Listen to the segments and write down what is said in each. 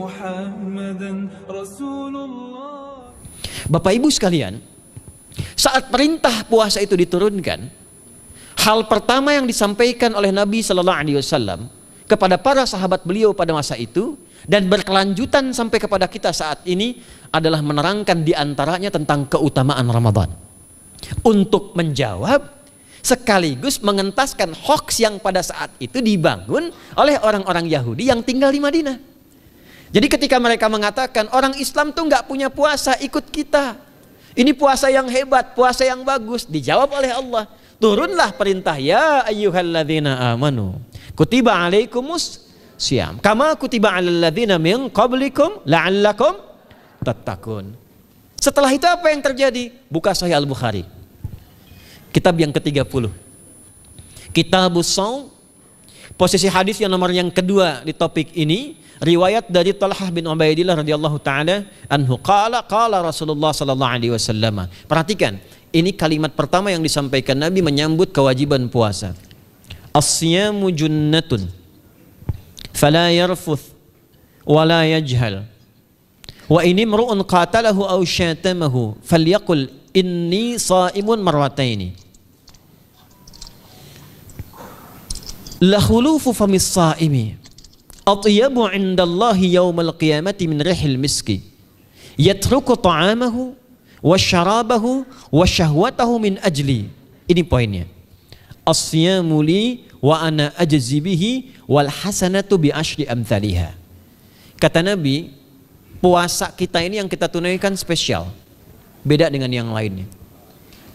محمدا رسول الله. Bapak Ibu sekalian, saat perintah puasa itu diturunkan, hal pertama yang disampaikan oleh Nabi Shallallahu Alaihi Wasallam kepada para sahabat beliau pada masa itu dan berkelanjutan sampai kepada kita saat ini adalah menerangkan diantaranya tentang keutamaan Ramadan, untuk menjawab sekaligus mengentaskan hoaks yang pada saat itu dibangun oleh orang-orang Yahudi yang tinggal di Madinah. Jadi ketika mereka mengatakan orang Islam tuh nggak punya puasa, ikut kita. Ini puasa yang hebat, puasa yang bagus. Dijawab oleh Allah, turunlah perintah, ya ayyuhalladzina amanu kutiba alaikumus syiyam kama kutiba alal ladzina min qablikum la'allakum tattaqun. Setelah itu apa yang terjadi? Buka Sahih Al-Bukhari, kitab yang ke-30, Kitabus Shaum, posisi hadis yang nomor yang kedua di topik ini, riwayat dari Talhah bin Ubaidillah radhiyallahu taala anhu qala Rasulullah sallallahu alaihi wasallam. Perhatikan, ini kalimat pertama yang disampaikan Nabi menyambut kewajiban puasa. As-siyamu junnatun fala yarfuth wala yajhal wa in imru'un qatalahu aw syatamahu falyaqul inni sha'imun marwataini. La khulufu famis sha'imi atyabu indallahi yawmal qiyamati min rihil miski yatruku ta'amahu wa syarabahu wa syahwatahu min ajli. Ini poinnya. As-siyamu li wa ana ajzi bihi wal hasanatu bi asyri amthaliha. Kata Nabi, puasa kita ini yang kita tunaikan spesial, beda dengan yang lainnya.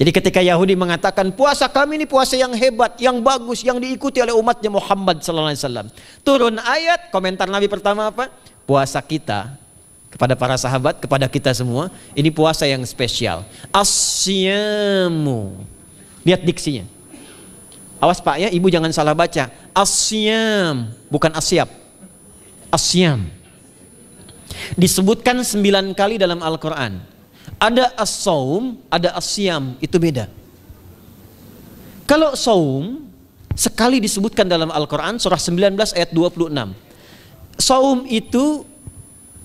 Jadi ketika Yahudi mengatakan puasa kami ini puasa yang hebat, yang bagus, yang diikuti oleh umatnya Muhammad sallallahu alaihi wasallam, turun ayat, komentar Nabi pertama apa? Puasa kita kepada para sahabat, kepada kita semua, ini puasa yang spesial. As-siyamu. Lihat diksinya. Awas Pak ya, Ibu jangan salah baca. As-siyam, bukan asyab. As-siyam. Disebutkan 9 kali dalam Al-Quran. Ada as-saum, ada as-siyam, itu beda. Kalau saum sekali disebutkan dalam Al-Quran, surah 19 ayat 26. Saum itu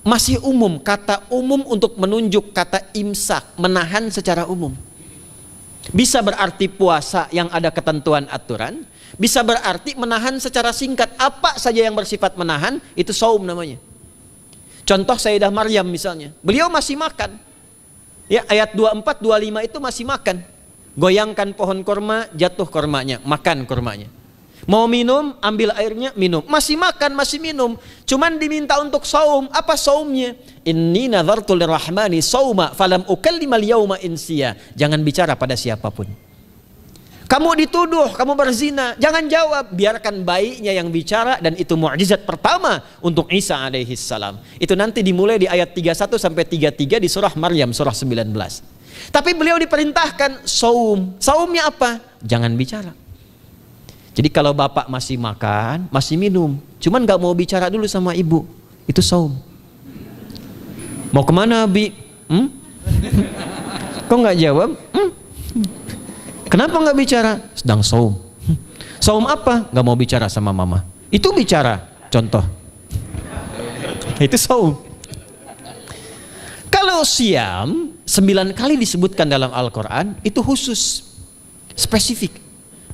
masih umum, kata umum untuk menunjuk kata imsak, menahan secara umum. Bisa berarti puasa yang ada ketentuan aturan, bisa berarti menahan secara singkat. Apa saja yang bersifat menahan, itu saum namanya. Contoh Sayyidah Maryam misalnya, beliau masih makan. Ya, ayat 24, 25 itu masih makan. Goyangkan pohon kurma, jatuh kurmanya, makan kurmanya. Mau minum, ambil airnya, minum. Masih makan, masih minum. Cuman diminta untuk saum. Apa saumnya? Inni nadhartu lirrahmani sauma falam ukallimal yauma insiya. Jangan bicara pada siapapun. Kamu dituduh, kamu berzina, jangan jawab, biarkan bayinya yang bicara, dan itu mukjizat pertama untuk Isa alaihi salam. Itu nanti dimulai di ayat 31 sampai 33 di surah Maryam surah 19. Tapi beliau diperintahkan saum. Saumnya apa? Jangan bicara. Jadi kalau bapak masih makan, masih minum, cuman nggak mau bicara dulu sama ibu, itu saum. Mau kemana Bi? Kok nggak jawab? Kenapa nggak bicara? Sedang saum. Saum apa? Nggak mau bicara sama mama. Itu bicara. Contoh. Itu saum. Kalau siam 9 kali disebutkan dalam Al-Quran, itu khusus, spesifik.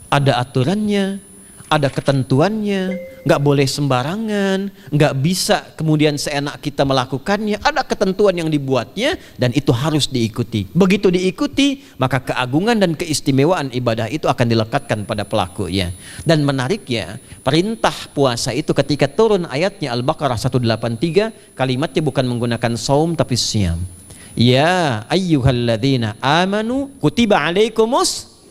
Ada aturannya, ada ketentuannya, nggak boleh sembarangan, nggak bisa kemudian seenak kita melakukannya. Ada ketentuan yang dibuatnya dan itu harus diikuti. Begitu diikuti, maka keagungan dan keistimewaan ibadah itu akan dilekatkan pada pelakunya. Dan menariknya, perintah puasa itu ketika turun ayatnya Al-Baqarah 183, kalimatnya bukan menggunakan saum tapi siyam. Ya ayyuhalladzina amanu kutiba alaikumus.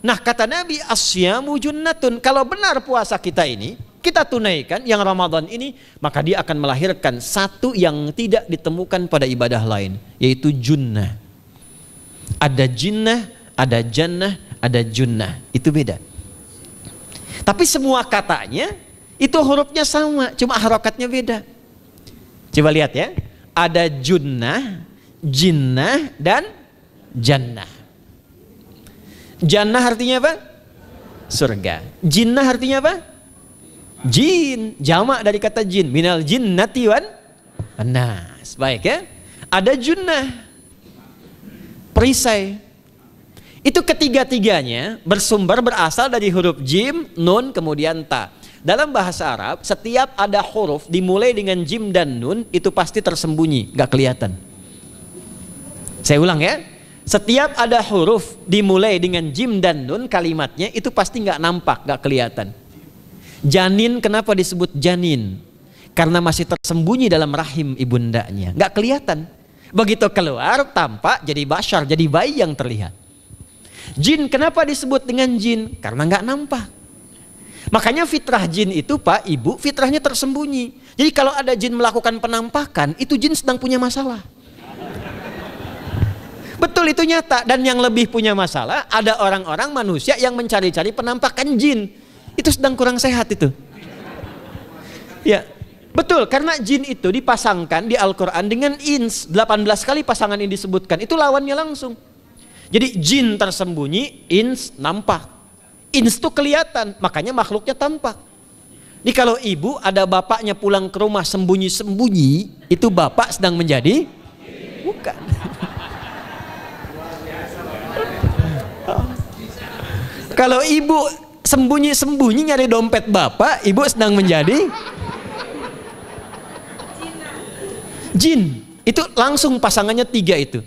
Nah kata Nabi, asyamu junnatun. Kalau benar puasa kita ini kita tunaikan yang Ramadan ini, maka dia akan melahirkan satu yang tidak ditemukan pada ibadah lain, yaitu junnah. Ada jinnah, ada jannah, ada junnah. Itu beda. Tapi semua katanya itu hurufnya sama, cuma harokatnya beda. Coba lihat ya. Ada junnah, jinnah, dan jannah. Jannah artinya apa? Surga. Jinnah artinya apa? Jin. Jamak dari kata jin. Minal jinnati wan Nas. Baik ya. Ada junnah, perisai. Itu ketiga-tiganya berasal dari huruf jim, nun, kemudian ta. Dalam bahasa Arab, setiap ada huruf dimulai dengan jim dan nun, itu pasti tersembunyi, gak kelihatan. Saya ulang ya. Setiap ada huruf dimulai dengan jim dan nun, kalimatnya itu pasti gak nampak, gak kelihatan. Janin, kenapa disebut janin? Karena masih tersembunyi dalam rahim ibundanya, gak kelihatan. Begitu keluar, tampak jadi bashar, jadi bayi yang terlihat. Jin, kenapa disebut dengan jin? Karena nggak nampak. Makanya fitrah jin itu Pak, Ibu, fitrahnya tersembunyi. Jadi kalau ada jin melakukan penampakan, itu jin sedang punya masalah. Betul, itu nyata. Dan yang lebih punya masalah, ada orang-orang manusia yang mencari-cari penampakan jin. Itu sedang kurang sehat itu. Ya. Betul, karena jin itu dipasangkan di Al-Quran dengan ins. 18 kali pasangan ini disebutkan. Itu lawannya langsung. Jadi jin tersembunyi, ins nampak. Ins itu kelihatan, makanya makhluknya tampak. Jadi kalau ibu ada bapaknya pulang ke rumah sembunyi-sembunyi, itu bapak sedang menjadi? Bukan. Kalau ibu sembunyi-sembunyi nyari dompet bapak, ibu sedang menjadi? Jin. Itu langsung pasangannya 3 itu.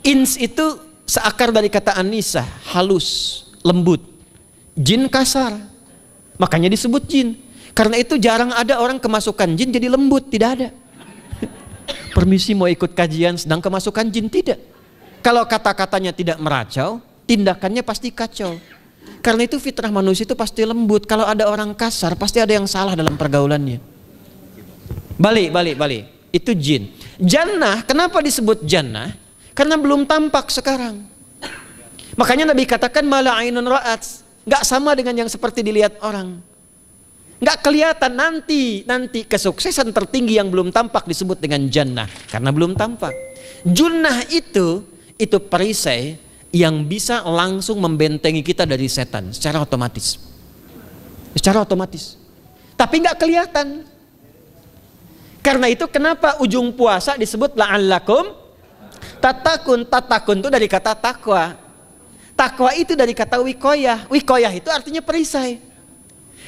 Ins itu seakar dari kata anisah, halus, lembut. Jin kasar, makanya disebut jin. Karena itu jarang ada orang kemasukan jin jadi lembut, tidak ada. Permisi mau ikut kajian sedang kemasukan jin, tidak. Kalau kata-katanya tidak meracau, tindakannya pasti kacau. Karena itu fitrah manusia itu pasti lembut. Kalau ada orang kasar, pasti ada yang salah dalam pergaulannya. Balik. Itu jin. Jannah, kenapa disebut jannah? Karena belum tampak sekarang. Makanya Nabi katakan mala ainun ra'at, nggak sama dengan yang seperti dilihat orang. Nggak kelihatan, nanti kesuksesan tertinggi yang belum tampak disebut dengan jannah karena belum tampak. Junnah itu perisai yang bisa langsung membentengi kita dari setan secara otomatis. Tapi nggak kelihatan. Karena itu kenapa ujung puasa disebut la'allakum tatakun. Tatakun itu dari kata takwa. Takwa itu dari kata wikoyah. Wikoyah itu artinya perisai.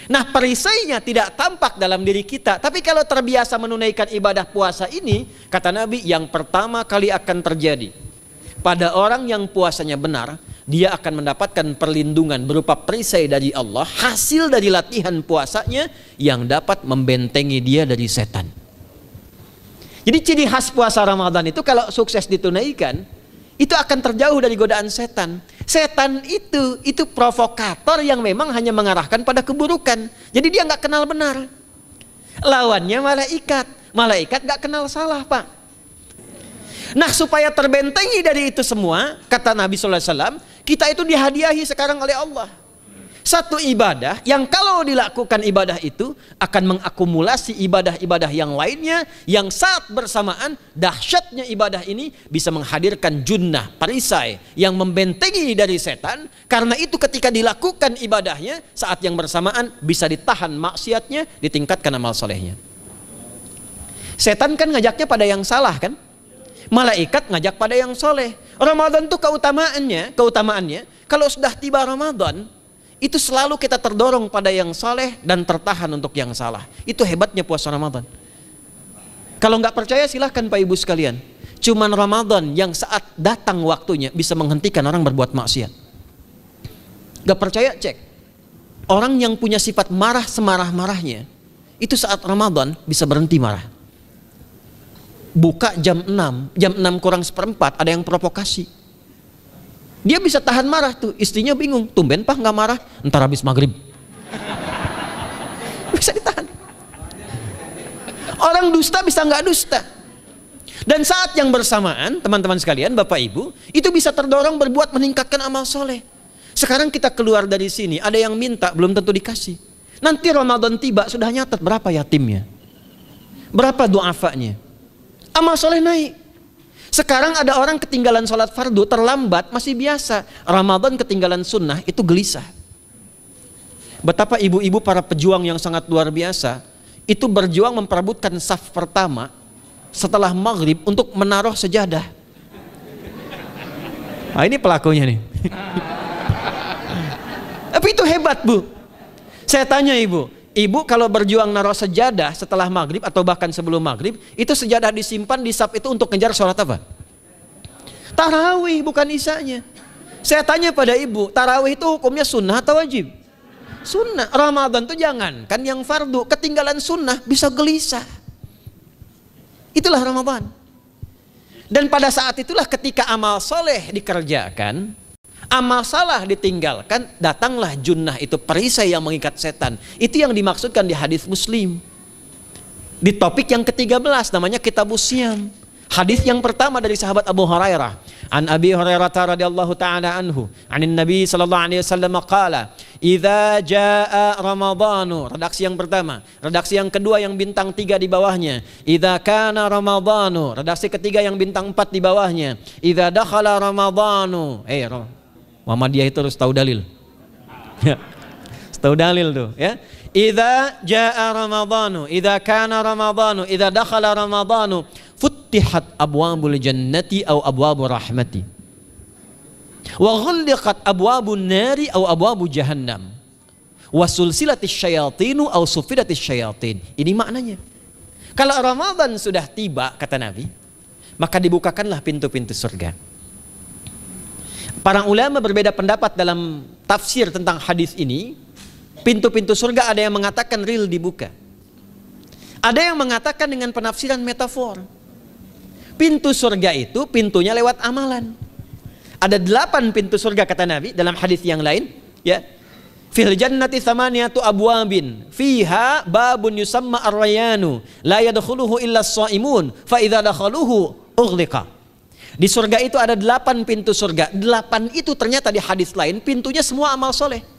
Nah, perisainya tidak tampak dalam diri kita. Tapi kalau terbiasa menunaikan ibadah puasa ini, kata Nabi, yang pertama kali akan terjadi pada orang yang puasanya benar, dia akan mendapatkan perlindungan berupa perisai dari Allah, hasil dari latihan puasanya yang dapat membentengi dia dari setan. Jadi ciri khas puasa Ramadan itu kalau sukses ditunaikan, itu akan terjauh dari godaan setan. Setan itu provokator yang memang hanya mengarahkan pada keburukan. Jadi dia nggak kenal benar. Lawannya malaikat. Malaikat nggak kenal salah, Pak. Nah, supaya terbentengi dari itu semua, kata Nabi SAW, kita itu dihadiahi sekarang oleh Allah. Satu ibadah yang kalau dilakukan ibadah itu akan mengakumulasi ibadah-ibadah yang lainnya, yang saat bersamaan dahsyatnya ibadah ini bisa menghadirkan junnah, perisai yang membentengi dari setan. Karena itu ketika dilakukan ibadahnya, saat yang bersamaan bisa ditahan maksiatnya, ditingkatkan amal solehnya. Setan kan ngajaknya pada yang salah kan? Malaikat ngajak pada yang soleh. Ramadan itu keutamaannya kalau sudah tiba Ramadan, itu selalu kita terdorong pada yang saleh dan tertahan untuk yang salah. Itu hebatnya puasa Ramadan. Kalau nggak percaya silahkan Pak Ibu sekalian. Cuman Ramadan yang saat datang waktunya bisa menghentikan orang berbuat maksiat. Nggak percaya cek. Orang yang punya sifat marah semarah-marahnya, itu saat Ramadan bisa berhenti marah. Buka jam 6 kurang seperempat ada yang provokasi. Dia bisa tahan marah tuh, istrinya bingung, tumben Pak nggak marah, ntar habis maghrib. Bisa ditahan. Orang dusta bisa nggak dusta. Dan saat yang bersamaan, teman-teman sekalian, Bapak Ibu, itu bisa terdorong berbuat meningkatkan amal soleh. Sekarang kita keluar dari sini, ada yang minta, belum tentu dikasih. Nanti Ramadan tiba, sudah nyatet berapa yatimnya, berapa du'afanya. Amal soleh naik. Sekarang ada orang ketinggalan sholat fardu terlambat masih biasa. Ramadan ketinggalan sunnah itu gelisah. Betapa ibu-ibu para pejuang yang sangat luar biasa itu berjuang memperebutkan saf pertama setelah maghrib untuk menaruh sejadah. Nah, ini pelakunya nih. Tapi itu hebat, Bu. Saya tanya ibu kalau berjuang naruh sejadah setelah maghrib atau bahkan sebelum maghrib, itu sejadah disimpan di saf itu untuk kejar sholat apa? Tarawih, bukan isanya. Saya tanya pada ibu, tarawih itu hukumnya sunnah atau wajib? Sunnah. Ramadan itu jangan, kan yang fardu, ketinggalan sunnah bisa gelisah. Itulah Ramadan. Dan pada saat itulah ketika amal soleh dikerjakan, amal salah ditinggalkan, datanglah junnah, itu perisai yang mengikat setan. Itu yang dimaksudkan di hadis Muslim. Di topik yang ke-13 namanya Kitabus Syam. Hadis yang pertama dari sahabat Abu Hurairah. An Abi Hurairah radhiyallahu ta'ala anhu, anin Nabi sallallahu alaihi wasallam qala, "Idza jaa Ramadhanu." Redaksi yang pertama. Redaksi yang kedua yang bintang 3 di bawahnya. "Idza kana Ramadhanu." Redaksi ketiga yang bintang 4 di bawahnya. "Idza dakhala Ramadhanu." Muhammadiyah itu harus tahu dalil. Ya. Tahu dalil tuh, ya. Idza jaa Ramadhanu, idza kana Ramadhanu, idza dakhala Ramadhanu, futtihat abwabul jannati aw abwabur rahmati. Wa ghulliqat abwabun nari aw abwabu jahannam. Wa sulsilatis syayatinu aw sufidatis syayatin. Ini maknanya. Kalau Ramadan sudah tiba, kata Nabi, maka dibukakanlah pintu-pintu surga. Para ulama berbeda pendapat dalam tafsir tentang hadis ini. Pintu-pintu surga ada yang mengatakan real dibuka. Ada yang mengatakan dengan penafsiran metafor. Pintu surga itu pintunya lewat amalan. Ada 8 pintu surga kata Nabi dalam hadis yang lain, ya. Fil jannati thamaniyatu abwabin fiha babun yusamma ar-rayanu la yadkhuluhu illa as-shaimun fa idza dakhaluhu ughliqa. Di surga itu ada 8 pintu surga. 8 itu ternyata di hadis lain pintunya semua amal soleh.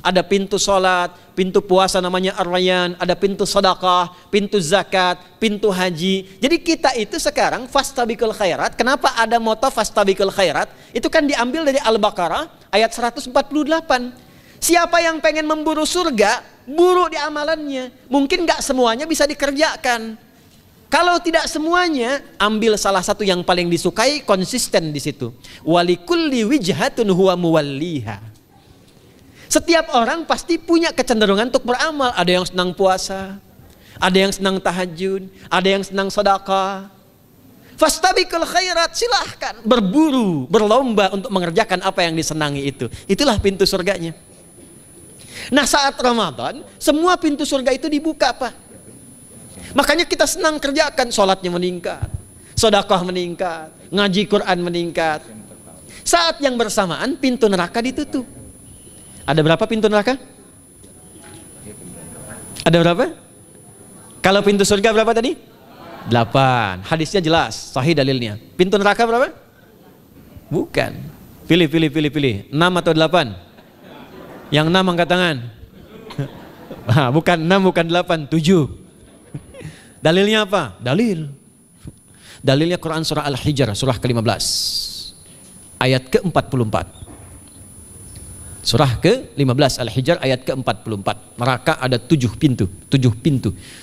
Ada pintu sholat, pintu puasa namanya ar-rayyan, ada pintu sedekah, pintu zakat, pintu haji. Jadi kita itu sekarang fastabiqul khairat. Kenapa ada moto fastabiqul khairat? Itu kan diambil dari Al-Baqarah ayat 148. Siapa yang pengen memburu surga, buru di amalannya. Mungkin nggak semuanya bisa dikerjakan. Kalau tidak semuanya, ambil salah satu yang paling disukai, konsisten di situ. Walikulli wijhatun huwa muwalliha. Setiap orang pasti punya kecenderungan untuk beramal. Ada yang senang puasa, ada yang senang tahajud, ada yang senang sedekah. Fastabiqul khairat, silahkan berburu, berlomba untuk mengerjakan apa yang disenangi itu. Itulah pintu surganya. Nah, saat Ramadan, semua pintu surga itu dibuka, Pak. Makanya kita senang kerjakan, sholatnya meningkat, sedekah meningkat, ngaji Quran meningkat. Saat yang bersamaan pintu neraka ditutup. Ada berapa pintu neraka? Ada berapa? Kalau pintu surga berapa tadi? 8. Hadisnya jelas, sahih dalilnya. Pintu neraka berapa? Bukan. Pilih. 6 atau 8? Yang 6 angkat tangan. Bukan 6, bukan 8, 7. Dalilnya apa? Dalilnya Quran surah Al-Hijr, surah ke-15. Ayat ke-44. Surah ke-15 Al-Hijr ayat ke-44. Neraka ada 7 pintu.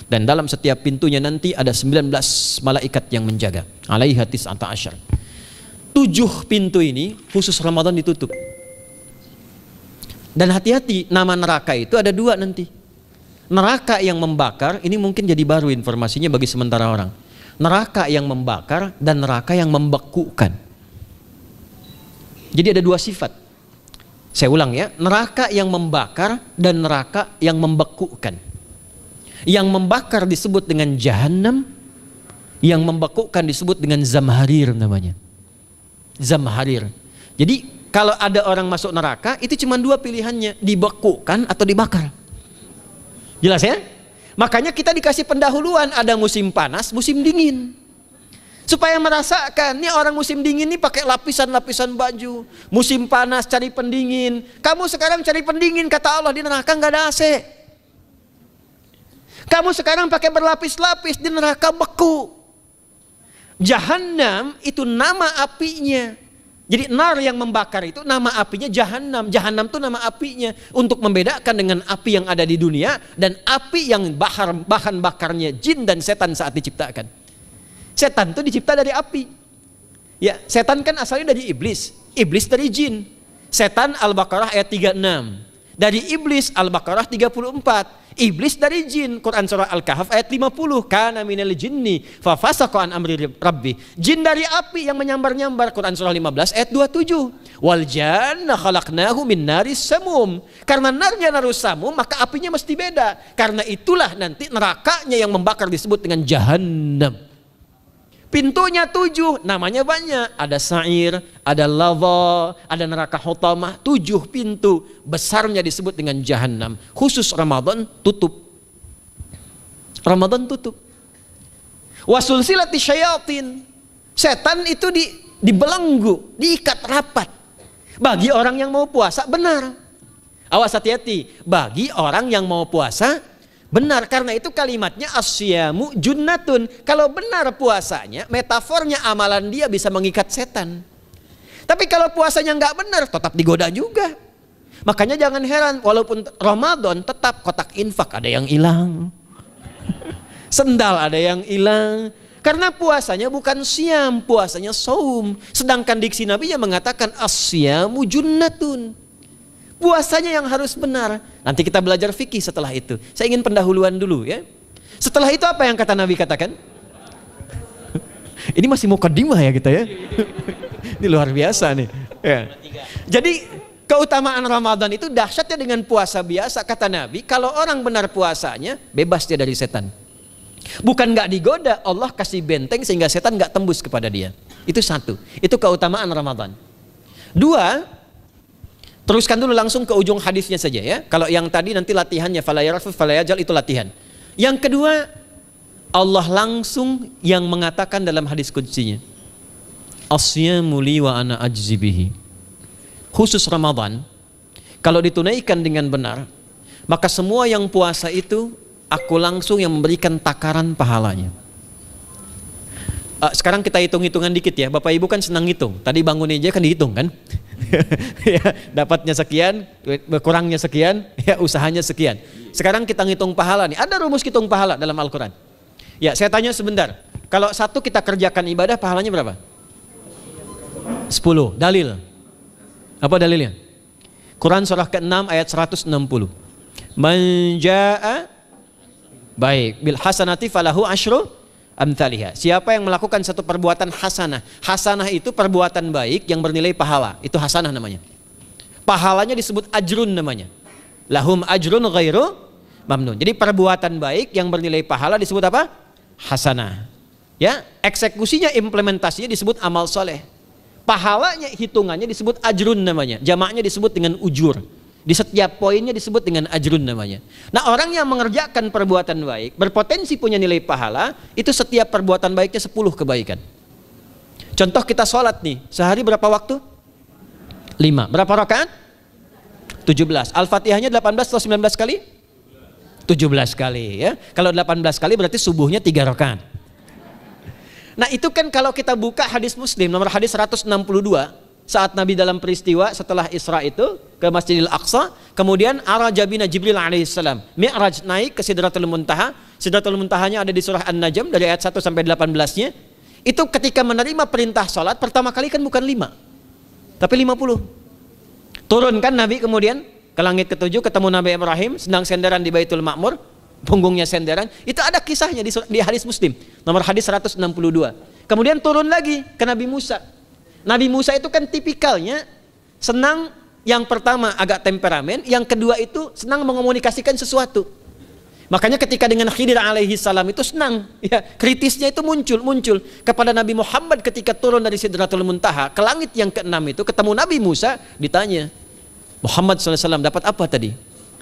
Dan dalam setiap pintunya nanti ada 19 malaikat yang menjaga. Alaiha tis'ata asyar. 7 pintu ini khusus Ramadan ditutup. Dan hati-hati, nama neraka itu ada 2 nanti. Neraka yang membakar, ini mungkin jadi baru informasinya bagi sementara orang. Neraka yang membakar dan neraka yang membekukan. Jadi ada 2 sifat. Saya ulang ya, neraka yang membakar dan neraka yang membekukan. Yang membakar disebut dengan Jahannam, yang membekukan disebut dengan Zamharir namanya. Zamharir. Jadi kalau ada orang masuk neraka, itu cuma 2 pilihannya, dibekukan atau dibakar. Jelas ya? Makanya kita dikasih pendahuluan, ada musim panas, musim dingin. Supaya merasakan, nih orang musim dingin nih pakai lapisan-lapisan baju. Musim panas cari pendingin. Kamu sekarang cari pendingin, kata Allah, di neraka nggak ada AC. Kamu sekarang pakai berlapis-lapis, di neraka beku. Jahannam itu nama apinya. Jadi nar yang membakar itu nama apinya Jahannam. Jahannam itu nama apinya untuk membedakan dengan api yang ada di dunia dan api yang bahan bakarnya jin dan setan saat diciptakan. Setan itu dicipta dari api. Ya, setan kan asalnya dari iblis. Iblis dari jin. Setan Al-Baqarah ayat 36. Dari iblis Al-Baqarah 34. Iblis dari jin, Quran surah Al-Kahf ayat 50. Kana minal jinni fa fasaqa an amri rabbi. Jin dari api yang menyambar-nyambar, Quran surah 15 ayat 27. Wal janna khalaqnahu min naris samum. Karena narnya narus samum, maka apinya mesti beda. Karena itulah nanti nerakanya yang membakar disebut dengan jahannam. Pintunya 7, namanya banyak. Ada sa'ir, ada lava, ada neraka hutamah. 7 pintu, besarnya disebut dengan jahannam. Khusus Ramadan tutup. Ramadan tutup. Wasulsilati syayatin. Setan itu dibelenggu, diikat rapat. Bagi orang yang mau puasa benar. Awas hati-hati. Bagi orang yang mau puasa benar, karena itu kalimatnya asyamu junnatun. Kalau benar puasanya, metafornya amalan dia bisa mengikat setan. Tapi kalau puasanya nggak benar, tetap digoda juga. Makanya jangan heran, walaupun Ramadan tetap kotak infak ada yang hilang. Sendal ada yang hilang. Karena puasanya bukan siam, puasanya saum. Sedangkan diksi Nabi yang mengatakan asyamu junnatun. Puasanya yang harus benar. Nanti kita belajar fikih setelah itu. Saya ingin pendahuluan dulu ya. Setelah itu apa yang kata Nabi katakan? Ini masih mukaddimah ya kita ya. Ini luar biasa nih. Ya. Jadi keutamaan Ramadan itu dahsyatnya dengan puasa biasa. Kata Nabi, kalau orang benar puasanya, bebas dia dari setan. Bukan nggak digoda, Allah kasih benteng sehingga setan nggak tembus kepada dia. Itu satu. Itu keutamaan Ramadan. 2, teruskan dulu langsung ke ujung hadisnya saja ya. Kalau yang tadi nanti latihannya falayarfuf falayajal itu latihan. Yang kedua, Allah langsung yang mengatakan dalam hadis qudsinya, asyamu li wa ana ajzi bihi. Khusus Ramadan, kalau ditunaikan dengan benar, maka semua yang puasa itu aku langsung yang memberikan takaran pahalanya. Sekarang kita hitung-hitungan dikit ya. Bapak Ibu kan senang hitung. Tadi bangun aja kan dihitung kan. Ya, dapatnya sekian, kurangnya sekian, ya usahanya sekian. Sekarang kita ngitung pahala nih. Ada rumus hitung pahala dalam Al-Quran. Ya, saya tanya sebentar. Kalau satu kita kerjakan ibadah, pahalanya berapa? 10. Dalil. Apa dalilnya? Quran surah ke-6 ayat 160. Man jaa baik bil hasanati falahu asyru amthaliha. Siapa yang melakukan satu perbuatan hasanah. Hasanah itu perbuatan baik yang bernilai pahala. Itu hasanah namanya. Pahalanya disebut ajrun namanya. Lahum ajrun ghairu mamnun. Jadi perbuatan baik yang bernilai pahala disebut apa? Hasanah. Ya, eksekusinya, implementasinya disebut amal soleh. Pahalanya, hitungannya disebut ajrun namanya. Jamaknya disebut dengan ujur. Di setiap poinnya disebut dengan ajrun namanya. Nah, orang yang mengerjakan perbuatan baik berpotensi punya nilai pahala, itu setiap perbuatan baiknya 10 kebaikan. Contoh kita sholat nih, sehari berapa waktu? 5. Berapa rakaat? 17. Al-Fatihahnya 18 atau 19 kali? 17 kali ya. Kalau 18 kali berarti subuhnya 3 rakaat. Nah, itu kan kalau kita buka hadis Muslim nomor hadis 162, saat Nabi dalam peristiwa setelah Isra itu ke Masjidil Aqsa, kemudian araja bina Jibril alaihissalam, Mi'raj naik ke Sidratul Muntaha. Sidratul Muntahanya ada di surah An-Najm dari ayat 1 sampai 18-nya. Itu ketika menerima perintah salat pertama kali kan bukan 5, tapi 50. Turun kan Nabi kemudian ke langit ke-7, ketemu Nabi Ibrahim sedang senderan di Baitul Ma'mur, punggungnya senderan. Itu ada kisahnya di hadis Muslim nomor hadis 162. Kemudian turun lagi ke Nabi Musa. Nabi Musa itu kan tipikalnya senang, yang pertama agak temperamen, yang kedua itu senang mengomunikasikan sesuatu. Makanya ketika dengan Khidir alaihi salam itu senang, ya, kritisnya itu muncul kepada Nabi Muhammad ketika turun dari Sidratul Muntaha ke langit yang ke-6 itu ketemu Nabi Musa, ditanya, Muhammad SAW dapat apa tadi?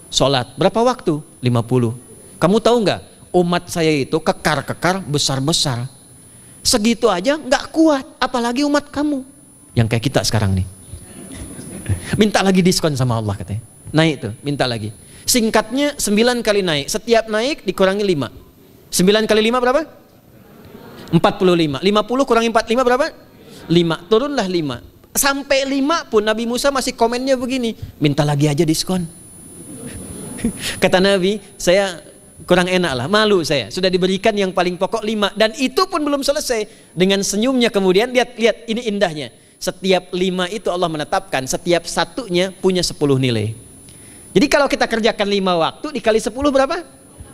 Sholat. Berapa waktu? 50. Kamu tahu nggak? Umat saya itu kekar-kekar besar-besar. Segitu aja nggak kuat, apalagi umat kamu yang kayak kita sekarang nih. Minta lagi diskon sama Allah katanya. Naik tuh, minta lagi. Singkatnya 9 kali naik. Setiap naik dikurangi 5. 9 kali 5 berapa? 45. 50 kurangi 45 berapa? 5. Turunlah 5. Sampai 5 pun Nabi Musa masih komennya begini, minta lagi aja diskon. Kata Nabi, saya kurang enak lah, malu saya. Sudah diberikan yang paling pokok 5 dan itu pun belum selesai. Dengan senyumnya kemudian lihat ini indahnya. Setiap 5 itu Allah menetapkan setiap satunya punya 10 nilai. Jadi kalau kita kerjakan 5 waktu dikali 10 berapa?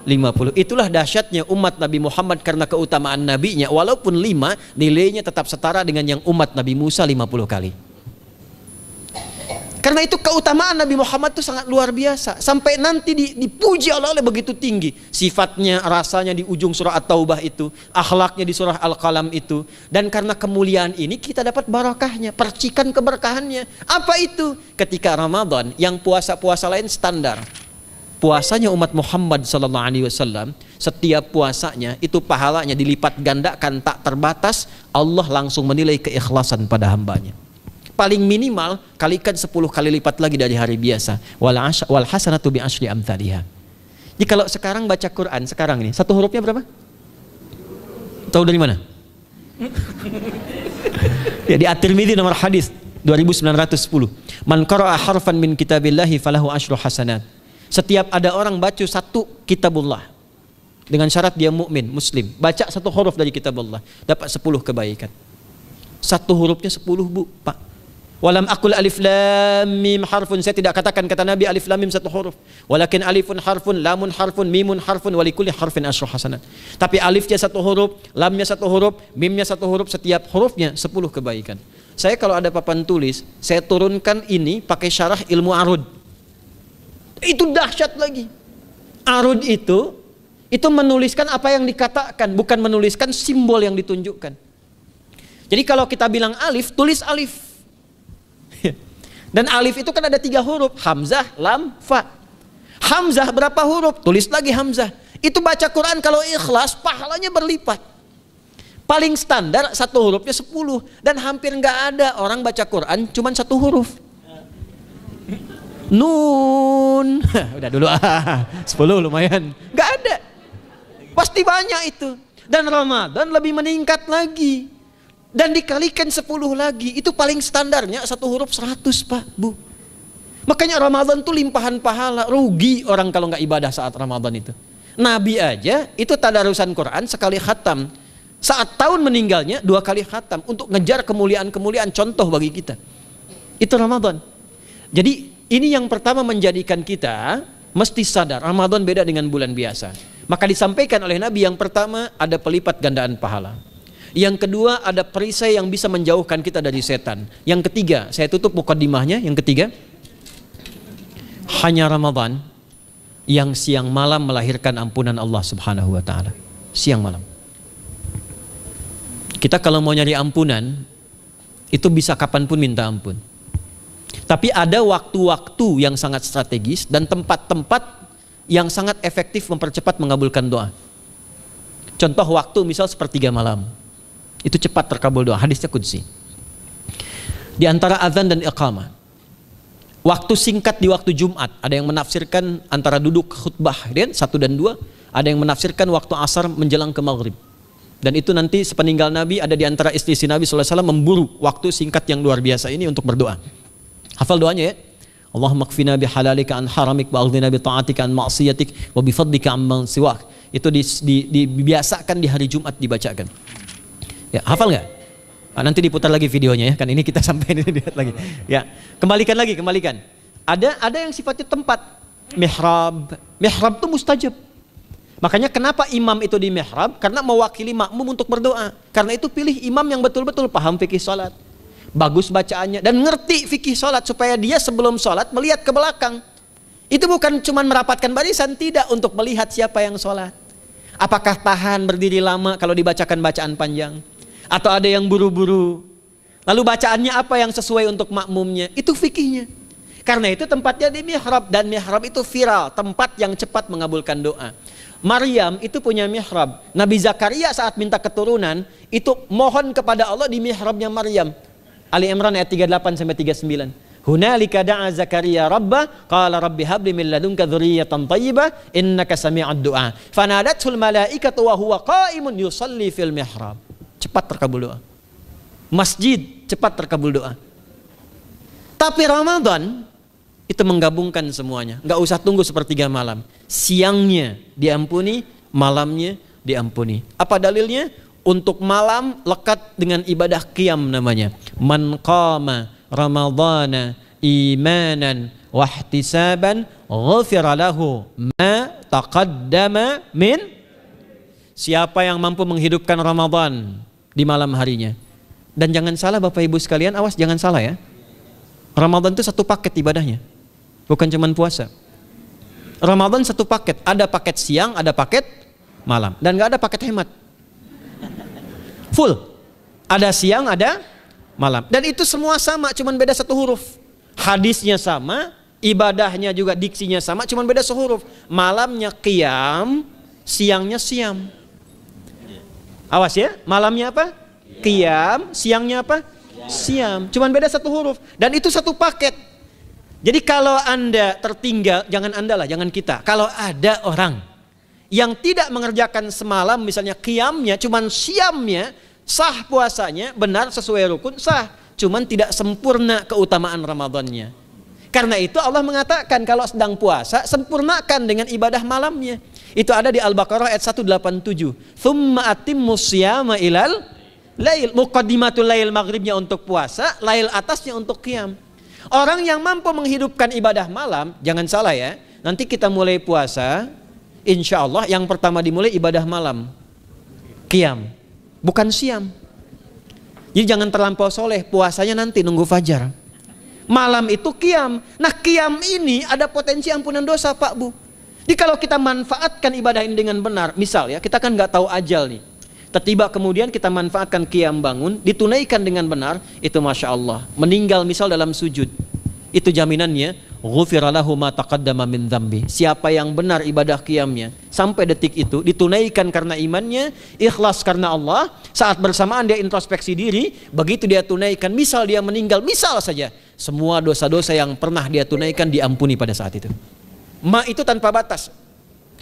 50. Itulah dahsyatnya umat Nabi Muhammad karena keutamaan nabinya. Walaupun 5 nilainya tetap setara dengan yang umat Nabi Musa 50 kali. Karena itu keutamaan Nabi Muhammad itu sangat luar biasa. Sampai nanti dipuji Allah begitu tinggi. Sifatnya, rasanya di ujung surah At-Taubah itu. Akhlaknya di surah Al-Qalam itu. Dan karena kemuliaan ini kita dapat barakahnya. Percikan keberkahannya. Apa itu? Ketika Ramadan yang puasa-puasa lain standar. Puasanya umat Muhammad SAW. Setiap puasanya itu pahalanya dilipat gandakan tak terbatas. Allah langsung menilai keikhlasan pada hambanya. Paling minimal kalikan 10 kali lipat lagi dari hari biasa. Wal hasanatu bi asyri amthaliha. Jadi kalau sekarang baca Quran sekarang ini, satu hurufnya berapa? Tahu dari mana? Ya, di At-Tirmidzi nomor hadis 2910. Man qara'a harfan min kitabillahi falahu asyru hasanat. Setiap ada orang baca satu kitabullah dengan syarat dia mukmin, muslim, baca satu huruf dari kitabullah, dapat 10 kebaikan. Satu hurufnya 10, Bu, Pak. Walam aqul alif lam mim harfun, saya tidak katakan kata Nabi alif lam mim satu huruf, walakin alifun harfun, lamun harfun, mimun harfun, walikulli harfin asyru hasanat. Tapi alifnya satu huruf, lamnya satu huruf, mimnya satu huruf, setiap hurufnya 10 kebaikan. Saya kalau ada papan tulis, saya turunkan ini pakai syarah ilmu arud. Itu dahsyat lagi. Arud itu menuliskan apa yang dikatakan, bukan menuliskan simbol yang ditunjukkan. Jadi kalau kita bilang alif, tulis alif. Dan alif itu kan ada 3 huruf, hamzah, lam, fa. Hamzah berapa huruf? Tulis lagi hamzah. Itu baca Quran kalau ikhlas pahalanya berlipat. Paling standar satu hurufnya 10 dan hampir nggak ada orang baca Quran cuman satu huruf. Nun. Udah dulu 10 lumayan. Nggak ada. Pasti banyak itu. Dan Ramadan lebih meningkat lagi. Dan dikalikan 10 lagi, itu paling standarnya satu huruf 100, Pak, Bu. Makanya Ramadan tuh limpahan pahala. Rugi orang kalau nggak ibadah saat Ramadan itu. Nabi aja itu tadarusan Quran sekali khatam. Saat tahun meninggalnya 2 kali khatam untuk ngejar kemuliaan-kemuliaan contoh bagi kita. Itu Ramadan. Jadi ini yang pertama menjadikan kita mesti sadar Ramadan beda dengan bulan biasa. Maka disampaikan oleh Nabi yang pertama ada pelipat gandaan pahala. Yang kedua ada perisai yang bisa menjauhkan kita dari setan. Yang ketiga, saya tutup mukadimahnya. Yang ketiga, hanya Ramadan yang siang malam melahirkan ampunan Allah Subhanahu wa taala. Siang malam. Kita kalau mau nyari ampunan itu bisa kapanpun minta ampun. Tapi ada waktu-waktu yang sangat strategis dan tempat-tempat yang sangat efektif mempercepat mengabulkan doa. Contoh waktu misal sepertiga malam. Itu cepat terkabul doa, hadisnya qudsi. Di antara azan dan iqamah. Waktu singkat di waktu Jumat, ada yang menafsirkan antara duduk khutbah 1 dan 2, ada yang menafsirkan waktu asar menjelang ke maghrib. Dan itu nanti sepeninggal Nabi ada di antara istri Nabi SAW memburu waktu singkat yang luar biasa ini untuk berdoa. Hafal doanya ya. Allahumma kfina bihalalika an haramik wa aghdina bi ta'atika an ma'siyatik wa bi fadlika amman siwak. Itu dibiasakan di hari Jumat dibacakan. Ya, hafal nggak? Nah, nanti diputar lagi videonya ya, kan ini kita sampai ini lihat lagi. Ya, kembalikan. Ada yang sifatnya tempat. Mihrab itu mustajab. Makanya kenapa imam itu di mihrab? Karena mewakili makmum untuk berdoa. Karena itu pilih imam yang betul-betul paham fikih salat, bagus bacaannya dan ngerti fikih salat supaya dia sebelum salat melihat ke belakang. Itu bukan cuma merapatkan barisan, tidak, untuk melihat siapa yang salat. Apakah tahan berdiri lama kalau dibacakan bacaan panjang? Atau ada yang buru-buru? Lalu bacaannya apa yang sesuai untuk makmumnya? Itu fikihnya. Karena itu tempatnya di mihrab. Dan mihrab itu viral, tempat yang cepat mengabulkan doa. Maryam itu punya mihrab. Nabi Zakaria saat minta keturunan, itu mohon kepada Allah di mihrabnya Maryam. Ali Imran ayat 38-39. Hunalika da'a Zakaria rabbah qala rabbi habli min ladunka dzurriyyatan thayyibah innaka sami'ud du'a. Fanadatul malaikatu wa huwa qa'imun yusalli fil mihrab. Cepat terkabul doa. Masjid cepat terkabul doa. Tapi Ramadan Itu menggabungkan semuanya. Nggak usah tunggu sepertiga malam. Siangnya diampuni, malamnya diampuni. Apa dalilnya? Untuk malam lekat dengan ibadah qiyam namanya. Man qama ramadhana imanan wahtisaban ghufira lahu ma taqaddama min. Siapa yang mampu menghidupkan Ramadan di malam harinya. Dan jangan salah Bapak Ibu sekalian, awas jangan salah ya. Ramadan itu satu paket ibadahnya. Bukan cuma puasa. Ramadan satu paket, ada paket siang, ada paket malam, dan nggak ada paket hemat. Full. Ada siang, ada malam. Dan itu semua sama, cuman beda satu huruf. Hadisnya sama, ibadahnya juga diksinya sama, cuman beda sehuruf. Malamnya qiyam, siangnya siam. Awas ya, malamnya apa? Qiyam, siangnya apa? Siam. Cuman beda satu huruf. Dan itu satu paket. Jadi kalau Anda tertinggal, jangan Anda lah, jangan kita. Kalau ada orang yang tidak mengerjakan semalam, misalnya qiyamnya, cuman siamnya, sah puasanya, benar sesuai rukun, sah. Cuman tidak sempurna keutamaan Ramadannya. Karena itu Allah mengatakan kalau sedang puasa, sempurnakan dengan ibadah malamnya. Itu ada di Al-Baqarah ayat 187. Tsumma atimmus syiyama ilal lail. Muqaddimatul lail, maghribnya untuk puasa, lail atasnya untuk qiyam. Orang yang mampu menghidupkan ibadah malam, jangan salah ya, nanti kita mulai puasa, insya Allah yang pertama dimulai ibadah malam, qiyam, bukan siam. Jadi jangan terlampau soleh, puasanya nanti nunggu fajar. Malam itu qiyam. Nah qiyam ini ada potensi ampunan dosa Pak Bu. Jadi kalau kita manfaatkan ibadah ini dengan benar, misal ya, kita kan nggak tahu ajal nih. Tiba kemudian kita manfaatkan qiyam bangun, ditunaikan dengan benar, itu Masya Allah. Meninggal misal dalam sujud, itu jaminannya, ghufira lahu ma taqaddama min dzambi. Siapa yang benar ibadah qiyamnya, sampai detik itu, ditunaikan karena imannya, ikhlas karena Allah, saat bersamaan dia introspeksi diri, begitu dia tunaikan, misal dia meninggal, misal saja, semua dosa-dosa yang pernah dia tunaikan diampuni pada saat itu. Ma itu tanpa batas.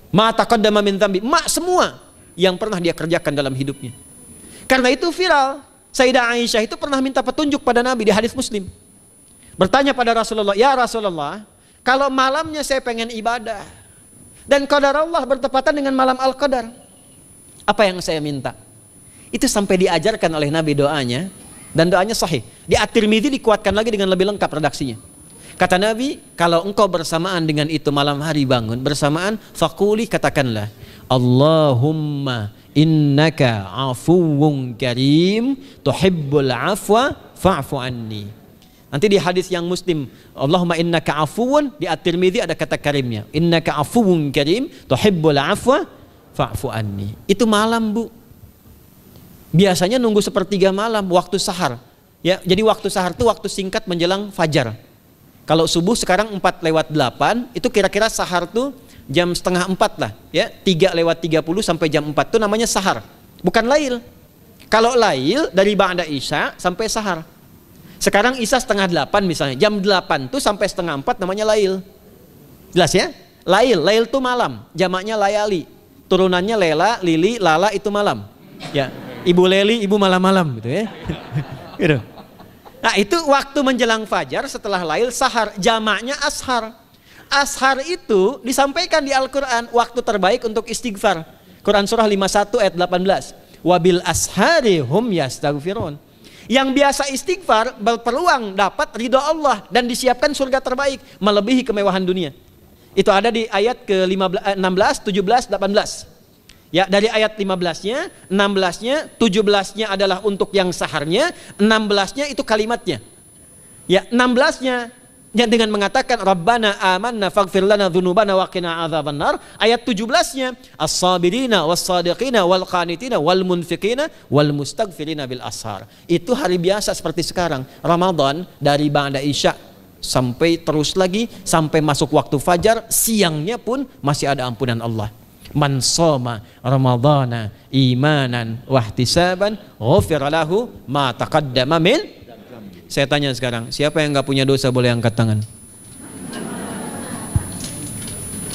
Ma taqaddama min dzambi, ma semua yang pernah dia kerjakan dalam hidupnya. Karena itu viral. Sayyidah Aisyah itu pernah minta petunjuk pada Nabi di hadis Muslim. Bertanya pada Rasulullah, ya Rasulullah, kalau malamnya saya pengen ibadah dan qadar Allah bertepatan dengan malam Al-Qadar, apa yang saya minta? Itu sampai diajarkan oleh Nabi doanya, dan doanya sahih. Di At-Tirmidzi dikuatkan lagi dengan lebih lengkap redaksinya. Kata Nabi, kalau engkau bersamaan dengan itu malam hari bangun, bersamaan, faquli, katakanlah, Allahumma innaka afuwun karim tuhibbul afwa fa'fu anni. Nanti di hadis yang Muslim, Allahumma innaka afuwun, di At-Tirmidzi ada kata karimnya, innaka afuwun karim tuhibbul afwa fa'fu anni. Itu malam Bu. Biasanya nunggu sepertiga malam, waktu sahar ya. Jadi waktu sahar itu waktu singkat menjelang fajar. Kalau subuh sekarang 4:08, itu kira-kira sahar tuh jam setengah 4 lah ya, 3:30 sampai jam 4 itu namanya sahar, bukan lail. Kalau lail dari ba'da isya sampai sahar. Sekarang isya setengah 8 misalnya, jam 8 tuh sampai setengah 4 namanya lail. Jelas ya? Lail tuh malam, jamaknya layali, turunannya lela, lili, lala, itu malam ya. Ibu leli, ibu malam-malam gitu ya. Gitu. Nah itu waktu menjelang fajar setelah lail, sahar, jamaknya ashar. Ashar itu disampaikan di Al-Quran, waktu terbaik untuk istighfar. Quran surah 51 ayat 18. Wabil ashari hum yastaghfirun. Yang biasa istighfar berpeluang dapat ridho Allah dan disiapkan surga terbaik, melebihi kemewahan dunia. Itu ada di ayat ke-16, 17, 18. Ya, dari ayat 15-nya, 16-nya, 17-nya adalah untuk yang saharnya, 16-nya itu kalimatnya. Ya, 16-nya yang dengan mengatakan Rabbana amanna faghfir lana dzunubana wa qina adzabannar. Ayat 17-nya as-sabirina was-sadiqina wal qanitina wal munfiqina wal mustaghfirina bil ashar. Itu hari biasa seperti sekarang. Ramadan dari ba'da isya sampai terus lagi sampai masuk waktu fajar, siangnya pun masih ada ampunan Allah. Man shoma ramadhana imanan wahtisaban ghufira lahu ma taqaddama min. Saya tanya sekarang, siapa yang nggak punya dosa boleh angkat tangan?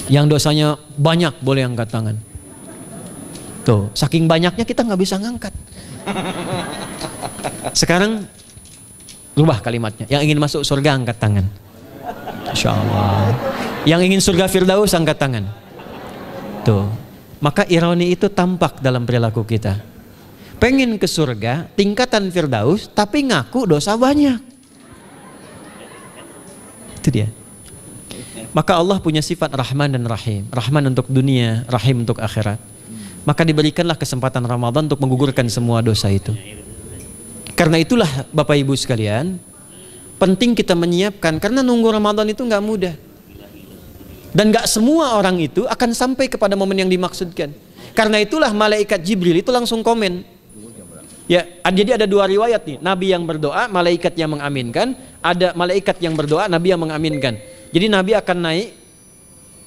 Yang dosanya banyak boleh angkat tangan. Tuh, saking banyaknya kita nggak bisa ngangkat. Sekarang rubah kalimatnya, yang ingin masuk surga angkat tangan. Insya Allah. Yang ingin surga Firdaus angkat tangan. Tuh. Maka ironi itu tampak dalam perilaku kita. Pengen ke surga, tingkatan Firdaus, tapi ngaku dosa banyak. Itu dia. Maka Allah punya sifat Rahman dan Rahim. Rahman untuk dunia, Rahim untuk akhirat. Maka diberikanlah kesempatan Ramadan untuk menggugurkan semua dosa itu. Karena itulah Bapak Ibu sekalian, penting kita menyiapkan, karena nunggu Ramadan itu nggak mudah. Dan nggak semua orang itu akan sampai kepada momen yang dimaksudkan. Karena itulah malaikat Jibril itu langsung komen. Ya, jadi ada dua riwayat nih. Nabi yang berdoa, malaikat yang mengaminkan. Ada malaikat yang berdoa, Nabi yang mengaminkan. Jadi Nabi akan naik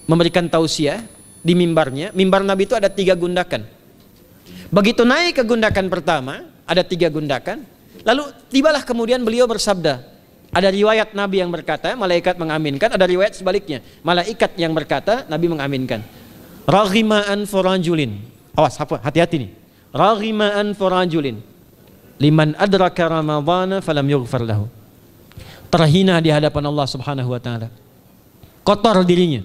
memberikan tausiah di mimbarnya. Mimbar Nabi itu ada 3 gundakan. Begitu naik ke gundakan pertama, ada 3 gundakan. Lalu tibalah kemudian beliau bersabda. Ada riwayat Nabi yang berkata, malaikat mengaminkan. Ada riwayat sebaliknya, malaikat yang berkata, Nabi mengaminkan. Raghima'an forajulin. Awas, hati-hati nih. Raghima'an forajulin. Liman adraka Ramadhana falam yughfar lahu. Terhina di hadapan Allah Subhanahu wa taala. Kotor dirinya.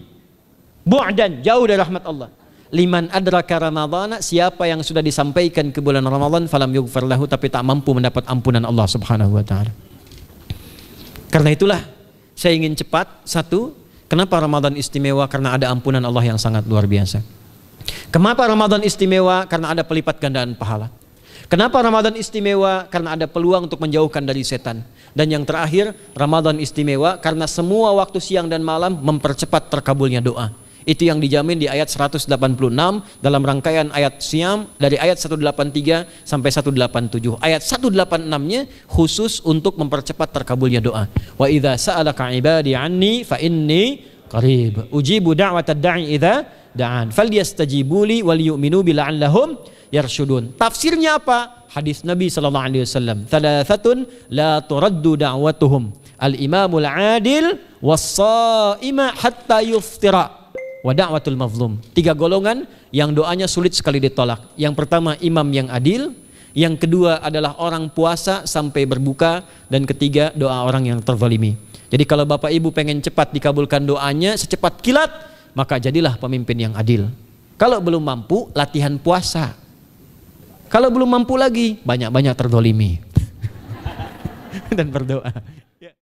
Bu'dan, jauh dari rahmat Allah. Liman adraka Ramadhana, siapa yang sudah disampaikan ke bulan Ramadan falam yughfar lahu, tapi tak mampu mendapat ampunan Allah Subhanahu wa taala. Karena itulah saya ingin cepat. Satu, kenapa Ramadan istimewa? Karena ada ampunan Allah yang sangat luar biasa. Kenapa Ramadan istimewa? Karena ada pelipat gandaan pahala. Kenapa Ramadan istimewa? Karena ada peluang untuk menjauhkan dari setan. Dan yang terakhir, Ramadan istimewa karena semua waktu siang dan malam mempercepat terkabulnya doa. Itu yang dijamin di ayat 186 dalam rangkaian ayat Siyam dari ayat 183 sampai 187. Ayat 186-nya khusus untuk mempercepat terkabulnya doa. Wa idza sa'alaka 'ibadi 'anni fa inni qarib ujibu da'watad da'i idza da'an falyastajibu li wal yu'minu bi la'allahum yarshudun. Tafsirnya apa? Hadis Nabi sallallahu alaihi wasallam. Thalathatun la turaddu da'watuhum al-imamul 'adil was-sha'ima hatta yuftira. Wa da'watul mazlum. 3 golongan yang doanya sulit sekali ditolak. Yang pertama imam yang adil, yang kedua adalah orang puasa sampai berbuka, dan ketiga doa orang yang terzalimi. Jadi kalau Bapak Ibu pengen cepat dikabulkan doanya secepat kilat, maka jadilah pemimpin yang adil. Kalau belum mampu, latihan puasa. Kalau belum mampu lagi, banyak-banyak terzalimi dan berdoa.